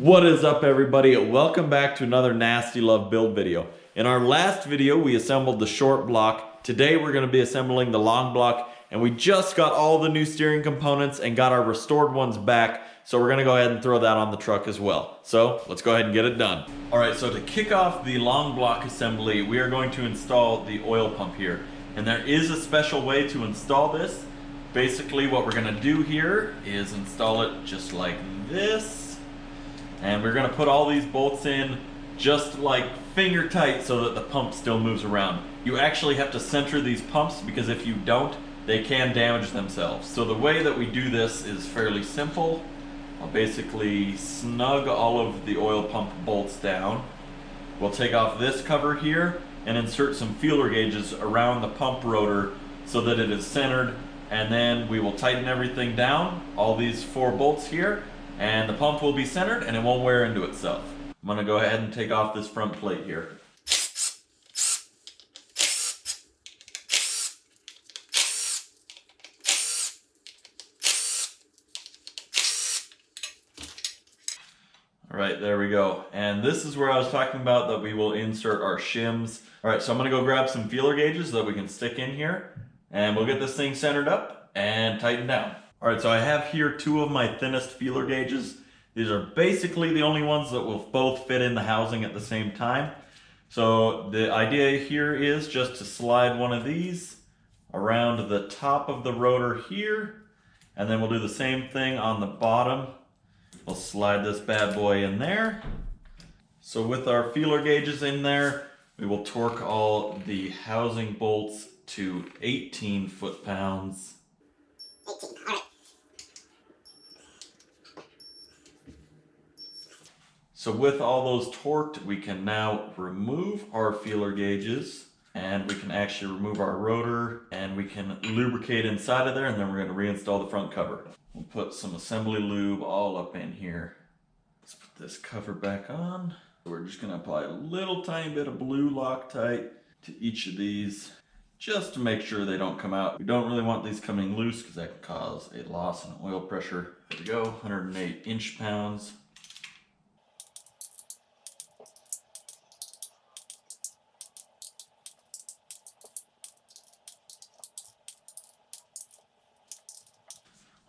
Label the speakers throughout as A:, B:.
A: What is up, everybody? Welcome back to another Nasty Love build video. In our last video, we assembled the short block. Today, we're going to be assembling the long block, and we just got all the new steering components and got our restored ones back, so we're going to go ahead and throw that on the truck as well. So, let's go ahead and get it done. Alright, so to kick off the long block assembly, we are going to install the oil pump here. And there is a special way to install this. Basically, what we're going to do here is install it just like this. And we're going to put all these bolts in just like finger tight so that the pump still moves around. You actually have to center these pumps because if you don't, they can damage themselves. So the way that we do this is fairly simple. I'll basically snug all of the oil pump bolts down. We'll take off this cover here and insert some feeler gauges around the pump rotor so that it is centered, and then we will tighten everything down, all these 4 bolts here, and the pump will be centered and it won't wear into itself. I'm going to go ahead and take off this front plate here. Alright, there we go. And this is where I was talking about that we will insert our shims. Alright, so I'm going to go grab some feeler gauges that we can stick in here, and we'll get this thing centered up and tightened down. Alright, so I have here 2 of my thinnest feeler gauges. These are basically the only ones that will both fit in the housing at the same time. So the idea here is just to slide one of these around the top of the rotor here, and then we'll do the same thing on the bottom. We'll slide this bad boy in there. So with our feeler gauges in there, we will torque all the housing bolts to 18 foot-pounds.
B: 18, all right.
A: So with all those torqued, we can now remove our feeler gauges, and we can actually remove our rotor, and we can lubricate inside of there, and then we're going to reinstall the front cover. We'll put some assembly lube all up in here. Let's put this cover back on. We're just going to apply a little tiny bit of blue Loctite to each of these, just to make sure they don't come out. We don't really want these coming loose because that can cause a loss in oil pressure. There we go, 108 inch-pounds.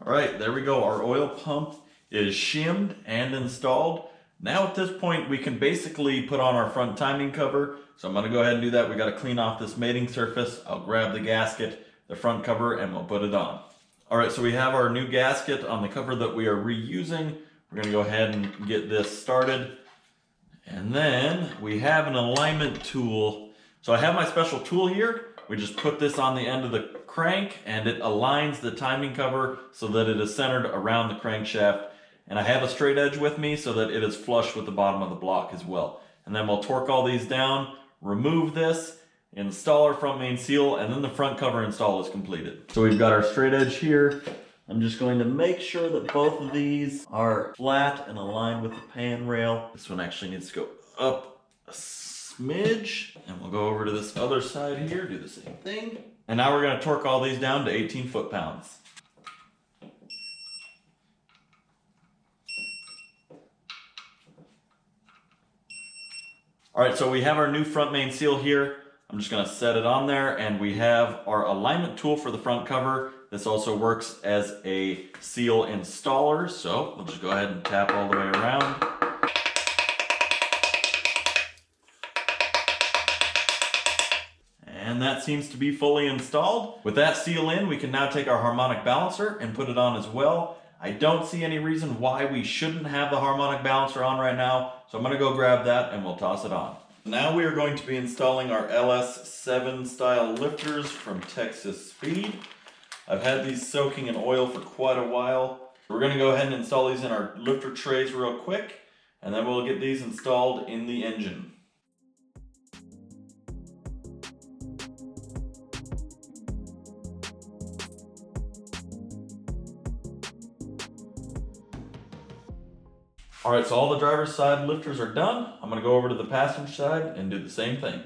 A: Alright, there we go. Our oil pump is shimmed and installed. Now at this point we can basically put on our front timing cover. So I'm going to go ahead and do that. We got to clean off this mating surface. I'll grab the gasket, the front cover, and we'll put it on. Alright, so we have our new gasket on the cover that we are reusing. We're going to go ahead and get this started. And then we have an alignment tool. So I have my special tool here. We just put this on the end of the crank and it aligns the timing cover so that it is centered around the crankshaft. And I have a straight edge with me so that it is flush with the bottom of the block as well. And then we'll torque all these down, remove this, install our front main seal, and then the front cover install is completed. So we've got our straight edge here. I'm just going to make sure that both of these are flat and aligned with the pan rail. This one actually needs to go up a smidge, and we'll go over to this other side here, do the same thing. And now we're going to torque all these down to 18 foot-pounds. Alright, so we have our new front main seal here. I'm just going to set it on there, and we have our alignment tool for the front cover. This also works as a seal installer, so we'll just go ahead and tap all the way around. And that seems to be fully installed. With that seal in, we can now take our harmonic balancer and put it on as well. I don't see any reason why we shouldn't have the harmonic balancer on right now, so I'm going to go grab that and we'll toss it on. Now we are going to be installing our LS7 style lifters from Texas Speed. I've had these soaking in oil for quite a while. We're going to go ahead and install these in our lifter trays real quick, and then we'll get these installed in the engine. Alright, so all the driver's side lifters are done. I'm going to go over to the passenger side and do the same thing.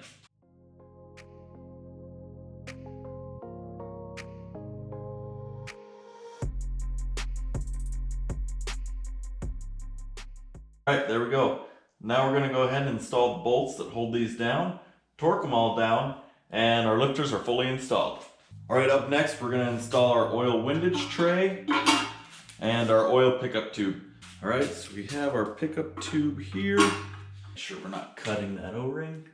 A: All right, there we go. Now we're gonna go ahead and install the bolts that hold these down, torque them all down, and our lifters are fully installed. All right, up next, we're gonna install our oil windage tray and our oil pickup tube. All right, so we have our pickup tube here. Make sure we're not cutting that O-ring.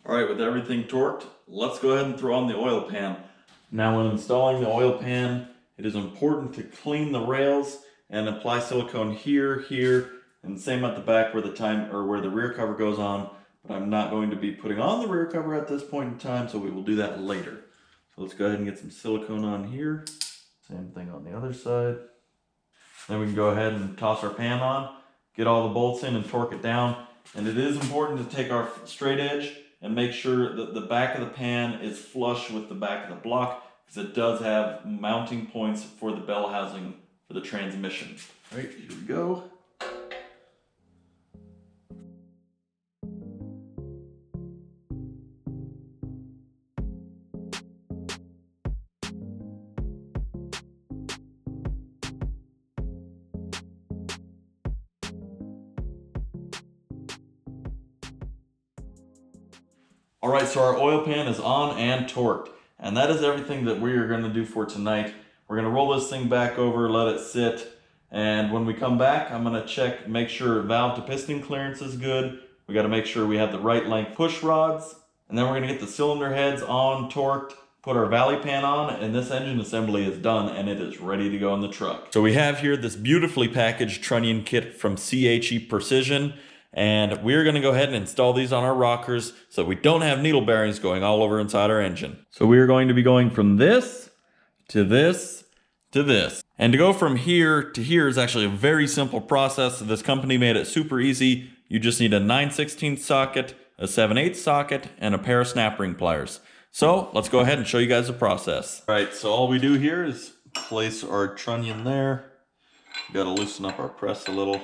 A: All right, with everything torqued, let's go ahead and throw on the oil pan. Now when installing the oil pan, it is important to clean the rails and apply silicone here, and same at the back where the rear cover goes on. But I'm not going to be putting on the rear cover at this point in time, so we will do that later. So let's go ahead and get some silicone on here. Same thing on the other side. Then we can go ahead and toss our pan on, get all the bolts in and torque it down. And it is important to take our straight edge and make sure that the back of the pan is flush with the back of the block, because it does have mounting points for the bell housing for the transmission. All right, here we go. All right, so our oil pan is on and torqued, and that is everything that we are going to do for tonight. We're going to roll this thing back over, let it sit, and when we come back, I'm going to check, make sure valve to piston clearance is good. We got to make sure we have the right length push rods, and then we're going to get the cylinder heads on, torqued, put our valley pan on, and this engine assembly is done and it is ready to go in the truck. So we have here this beautifully packaged trunnion kit from CHE Precision. And we're going to go ahead and install these on our rockers so we don't have needle bearings going all over inside our engine. So we are going to be going from this to this to this. And to go from here to here is actually a very simple process. This company made it super easy. You just need a 9/16 socket, a 7/8 socket, and a pair of snap ring pliers. So let's go ahead and show you guys the process. All right, so all we do here is place our trunnion there. We got to loosen up our press a little.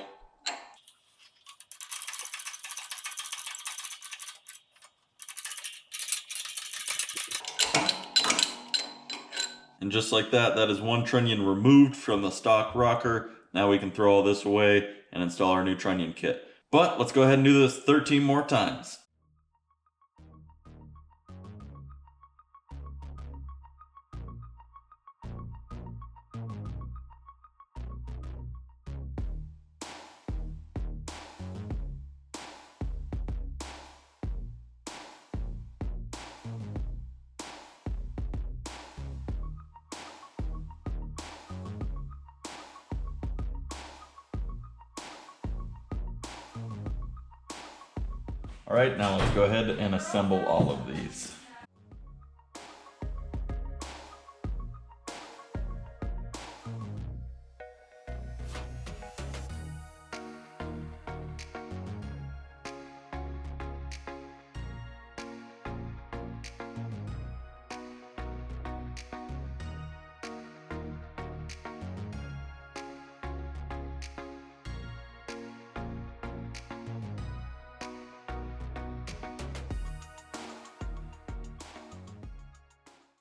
A: And just like that, that is one trunnion removed from the stock rocker. Now we can throw all this away and install our new trunnion kit. But let's go ahead and do this 13 more times. All right, now let's go ahead and assemble all of these.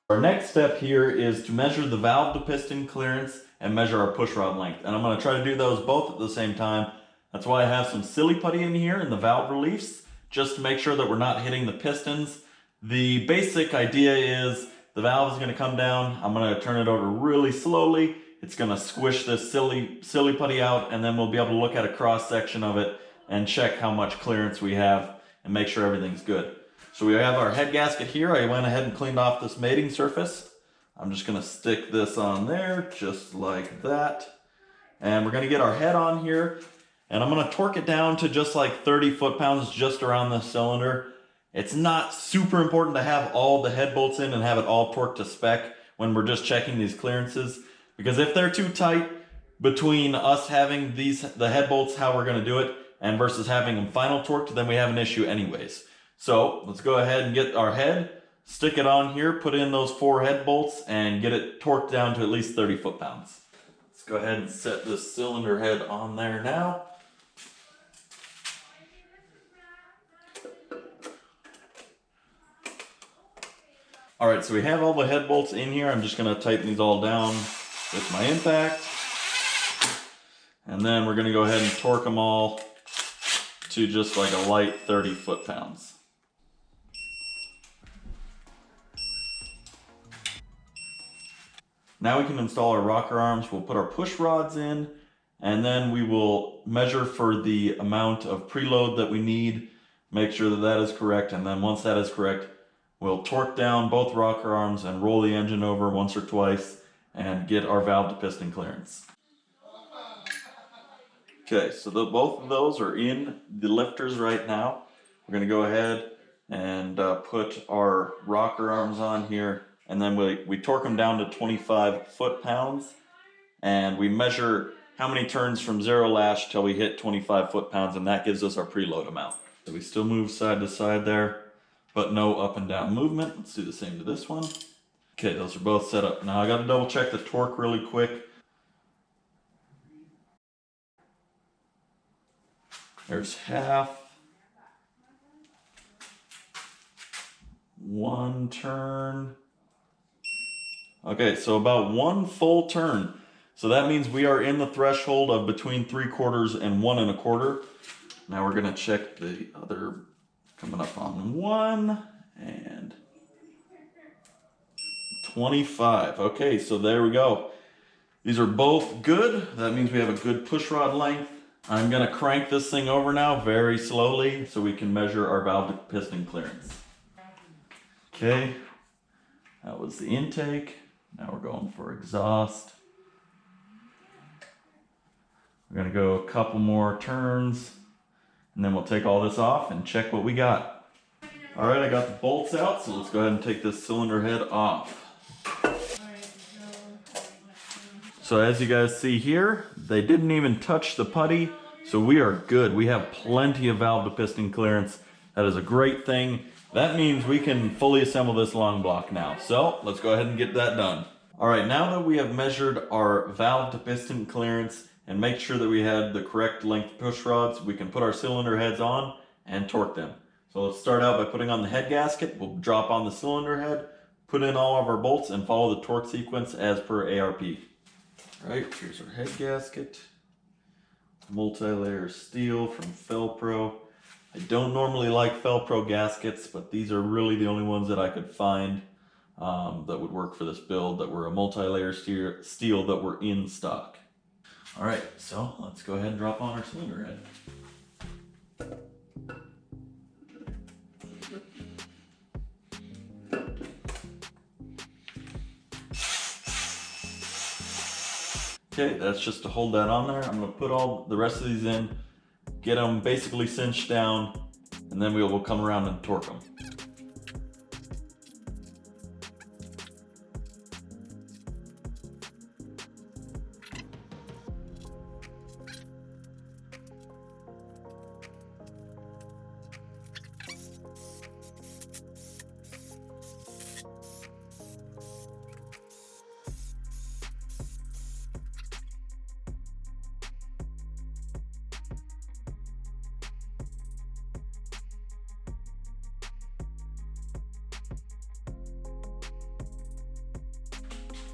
A: Our next step here is to measure the valve to piston clearance and measure our push rod length. And I'm going to try to do those both at the same time. That's why I have some silly putty in here in the valve reliefs, just to make sure that we're not hitting the pistons. The basic idea is the valve is going to come down. I'm going to turn it over really slowly. It's going to squish this silly putty out, and then we'll be able to look at a cross section of it and check how much clearance we have and make sure everything's good. So we have our head gasket here. I went ahead and cleaned off this mating surface. I'm just going to stick this on there just like that. And we're going to get our head on here. And I'm going to torque it down to just like 30 foot-pounds just around the cylinder. It's not super important to have all the head bolts in and have it all torqued to spec when we're just checking these clearances. Because if they're too tight between us having the head bolts, how we're going to do it, and versus having them final torqued, then we have an issue anyways. So let's go ahead and get our head, stick it on here, put in those 4 head bolts, and get it torqued down to at least 30 foot-pounds. Let's go ahead and set this cylinder head on there now. All right, so we have all the head bolts in here. I'm just gonna tighten these all down with my impact. And then we're gonna go ahead and torque them all to just like a light 30 foot-pounds. Now we can install our rocker arms. We'll put our push rods in, and then we will measure for the amount of preload that we need, make sure that that is correct, and then once that is correct, we'll torque down both rocker arms and roll the engine over once or twice and get our valve to piston clearance. Okay, so both of those are in the lifters right now. We're going to go ahead and put our rocker arms on here, and then we torque them down to 25 foot-pounds, and we measure how many turns from 0 lash till we hit 25 foot-pounds, and that gives us our preload amount. So we still move side to side there, but no up and down movement. Let's do the same to this one. Okay, those are both set up. Now I got to double check the torque really quick. There's half. 1 turn. Okay, so about 1 full turn. So that means we are in the threshold of between 3/4 and 1 1/4. Now we're gonna check the other, coming up on 1 and 25. Okay, so there we go. These are both good. That means we have a good push rod length. I'm gonna crank this thing over now very slowly so we can measure our valve to piston clearance. Okay, that was the intake. Now we're going for exhaust. We're gonna go a couple more turns, and then we'll take all this off and check what we got. All right, I got the bolts out, so let's go ahead and take this cylinder head off. So as you guys see here, they didn't even touch the putty, so we are good. We have plenty of valve to piston clearance. That is a great thing. That means we can fully assemble this long block now. So let's go ahead and get that done. All right, now that we have measured our valve to piston clearance and make sure that we had the correct length push rods, we can put our cylinder heads on and torque them. So let's start out by putting on the head gasket. We'll drop on the cylinder head, put in all of our bolts, and follow the torque sequence as per ARP. All right, here's our head gasket. Multi-layer steel from Felpro. I don't normally like Felpro gaskets, but these are really the only ones that I could find that would work for this build, that were a multi-layer steel that were in stock. All right, so let's go ahead and drop on our cylinder head. Okay, that's just to hold that on there. I'm gonna put all the rest of these in, get them basically cinched down, and then we'll come around and torque them.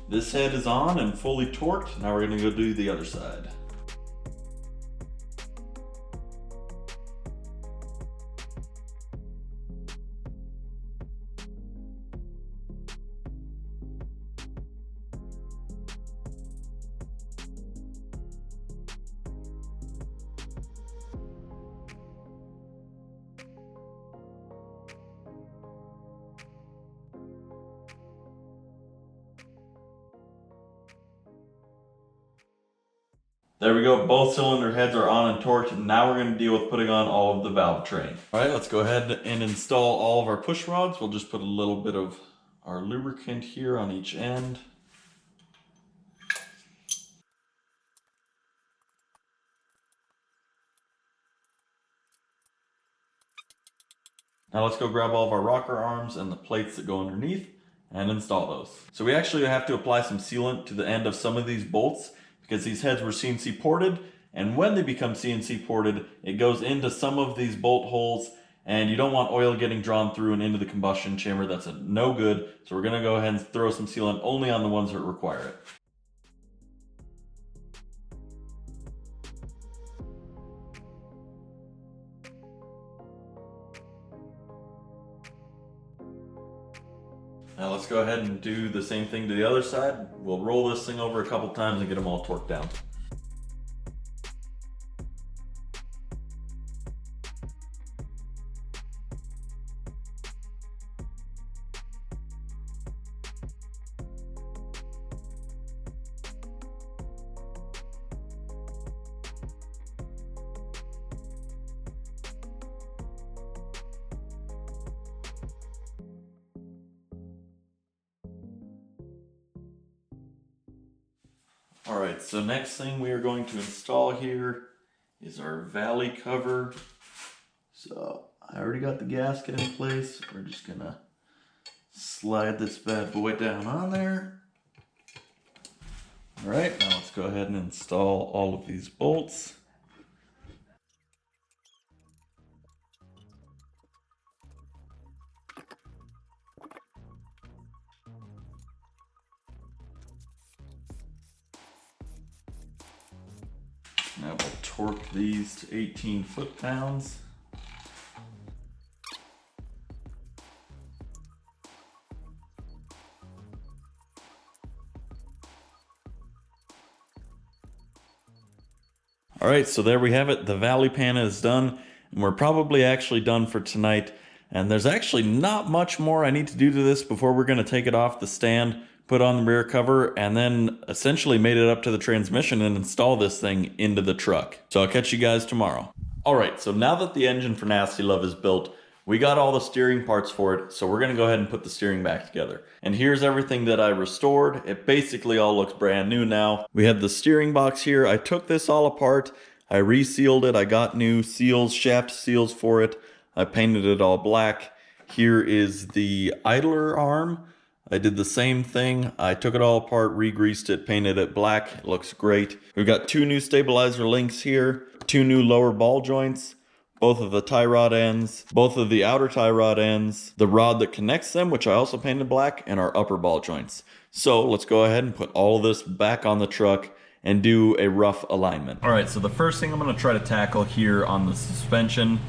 A: This head is on and fully torqued. Now we're gonna go do the other side. There we go, both cylinder heads are on and torqued, and now we're going to deal with putting on all of the valve train. All right, let's go ahead and install all of our push rods. We'll just put a little bit of our lubricant here on each end. Now let's go grab all of our rocker arms and the plates that go underneath and install those. So we actually have to apply some sealant to the end of some of these bolts because these heads were CNC ported, and when they become CNC ported, it goes into some of these bolt holes, and you don't want oil getting drawn through and into the combustion chamber. That's a no good. So we're gonna go ahead and throw some sealant only on the ones that require it. Now let's go ahead and do the same thing to the other side. We'll roll this thing over a couple times and get them all torqued down. Alright, so next thing we are going to install here is our valley cover. So I already got the gasket in place. We're just gonna slide this bad boy down on there. Alright, now let's go ahead and install all of these bolts. Now we'll torque these to 18 foot-pounds. All right, so there we have it. The valley pan is done, and we're probably actually done for tonight. And there's actually not much more I need to do to this before we're gonna take it off the stand, put on the rear cover, and then essentially made it up to the transmission and install this thing into the truck. So I'll catch you guys tomorrow. All right, so now that the engine for Nasty Love is built, we got all the steering parts for it, so we're gonna go ahead and put the steering back together. And here's everything that I restored. It basically all looks brand new now. We had the steering box here. I took this all apart. I resealed it. I got new seals, shaft seals for it. I painted it all black. Here is the idler arm. I did the same thing. I took it all apart, re-greased it, painted it black. It looks great. We've got two new stabilizer links here, two new lower ball joints, both of the tie rod ends, both of the outer tie rod ends, the rod that connects them, which I also painted black, and our upper ball joints. So let's go ahead and put all of this back on the truck and do a rough alignment. All right, so the first thing I'm gonna try to tackle here on the suspension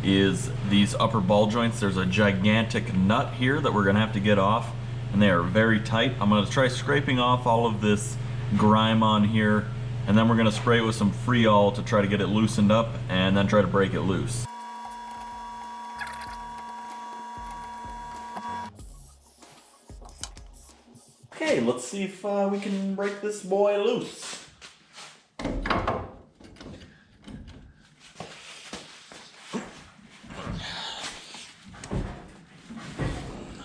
A: is these upper ball joints. There's a gigantic nut here that we're gonna have to get off, and they are very tight. I'm gonna try scraping off all of this grime on here, and then we're gonna spray it with some Freol to try to get it loosened up and then try to break it loose. Okay, let's see if we can break this boy loose.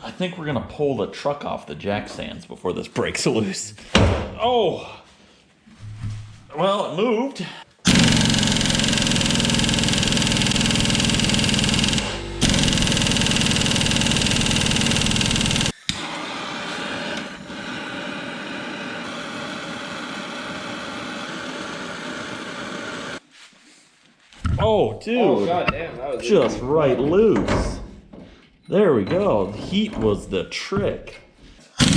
A: I think we're gonna pull the truck off the jack stands before this breaks loose. Oh! Well, it moved. Oh, dude.
C: Oh, goddamn, that was
A: just right loose. There we go. The heat was the trick. Come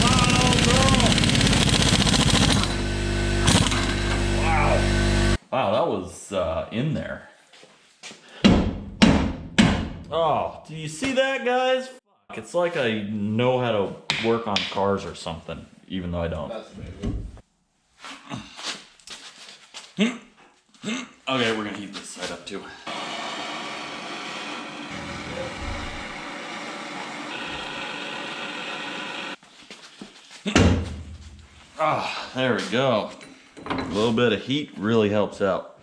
A: on, old girl. Wow. Wow, that was in there. Oh, do you see that, guys? Fuck, it's like I know how to work on cars or something, even though I don't.
C: That's amazing.
A: Okay, we're gonna heat this side up too. Ah, there we go. A little bit of heat really helps out.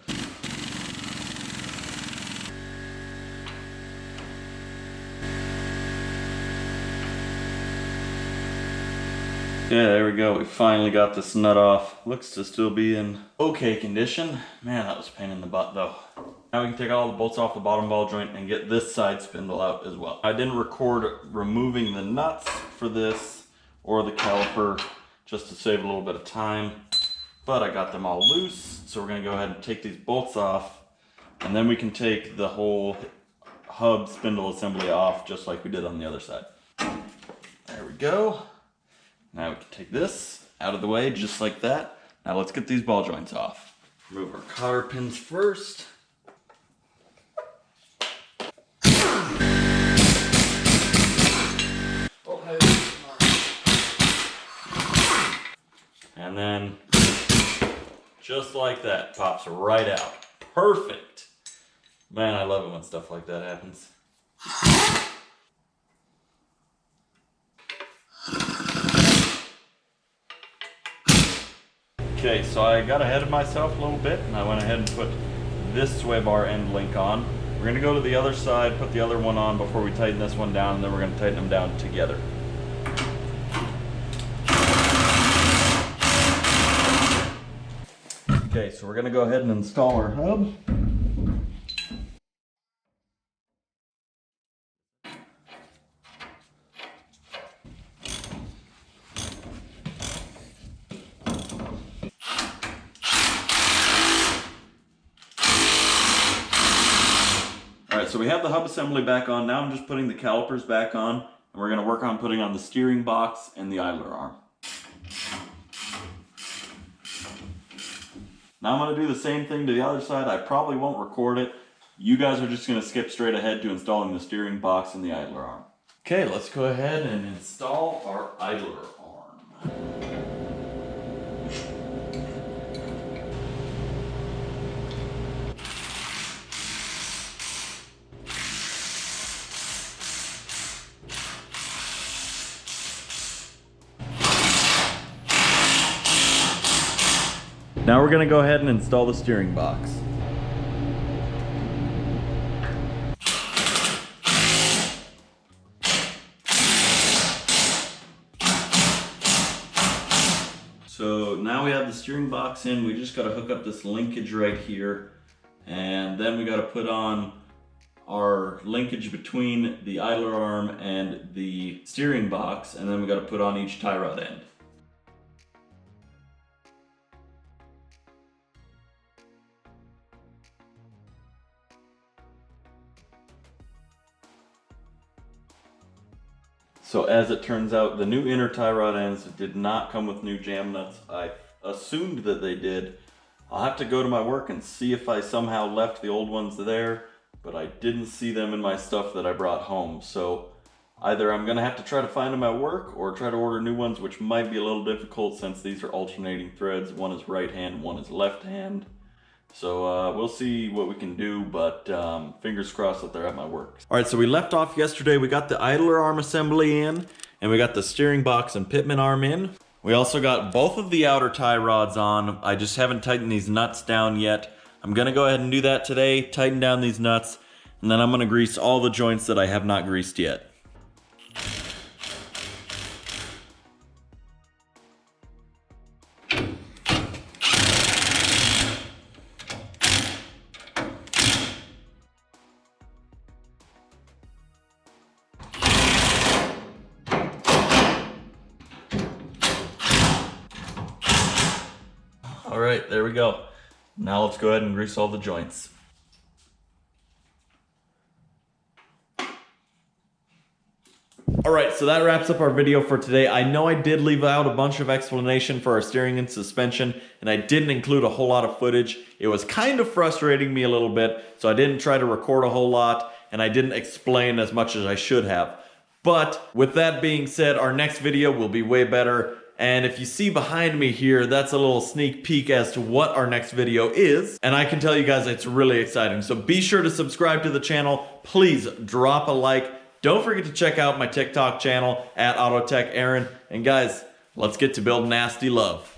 A: Yeah, there we go. We finally got this nut off. Looks to still be in okay condition. Man, that was a pain in the butt though. Now we can take all the bolts off the bottom ball joint and get this side spindle out as well. I didn't record removing the nuts for this or the caliper just to save a little bit of time, but I got them all loose. So we're gonna go ahead and take these bolts off, and then we can take the whole hub spindle assembly off just like we did on the other side. There we go. Now we can take this out of the way just like that. Now let's get these ball joints off. Remove our cotter pins first. And then just like that, pops right out. Perfect. Man, I love it when stuff like that happens. Okay, so I got ahead of myself a little bit and I went ahead and put this sway bar end link on. We're gonna go to the other side, put the other one on before we tighten this one down, and then we're gonna tighten them down together. Okay, so we're gonna go ahead and install our hub. Alright, so we have the hub assembly back on. Now I'm just putting the calipers back on, and we're gonna work on putting on the steering box and the idler arm. Now I'm going to do the same thing to the other side. I probably won't record it. You guys are just going to skip straight ahead to installing the steering box and the idler arm. Okay, let's go ahead and install our idler arm. Now we're going to go ahead and install the steering box. So now we have the steering box in, we just got to hook up this linkage right here, and then we got to put on our linkage between the idler arm and the steering box, and then we got to put on each tie rod end. So as it turns out, the new inner tie rod ends did not come with new jam nuts. I assumed that they did. I'll have to go to my work and see if I somehow left the old ones there, but I didn't see them in my stuff that I brought home. So either I'm gonna have to try to find them at work or try to order new ones, which might be a little difficult since these are alternating threads. One is right hand, one is left hand. So we'll see what we can do, but fingers crossed that they're at my work. All right, so we left off yesterday. We got the idler arm assembly in, and we got the steering box and pitman arm in. We also got both of the outer tie rods on. I just haven't tightened these nuts down yet. I'm gonna go ahead and do that today, tighten down these nuts, and then I'm gonna grease all the joints that I have not greased yet. All right, there we go. Now let's go ahead and grease all the joints. All right, so that wraps up our video for today. I know I did leave out a bunch of explanation for our steering and suspension, and I didn't include a whole lot of footage. It was kind of frustrating me a little bit, so I didn't try to record a whole lot, and I didn't explain as much as I should have. But with that being said, our next video will be way better. And if you see behind me here, that's a little sneak peek as to what our next video is. And I can tell you guys it's really exciting. So be sure to subscribe to the channel. Please drop a like. Don't forget to check out my TikTok channel at Autotech Aaron. And guys, let's get to building nasty love.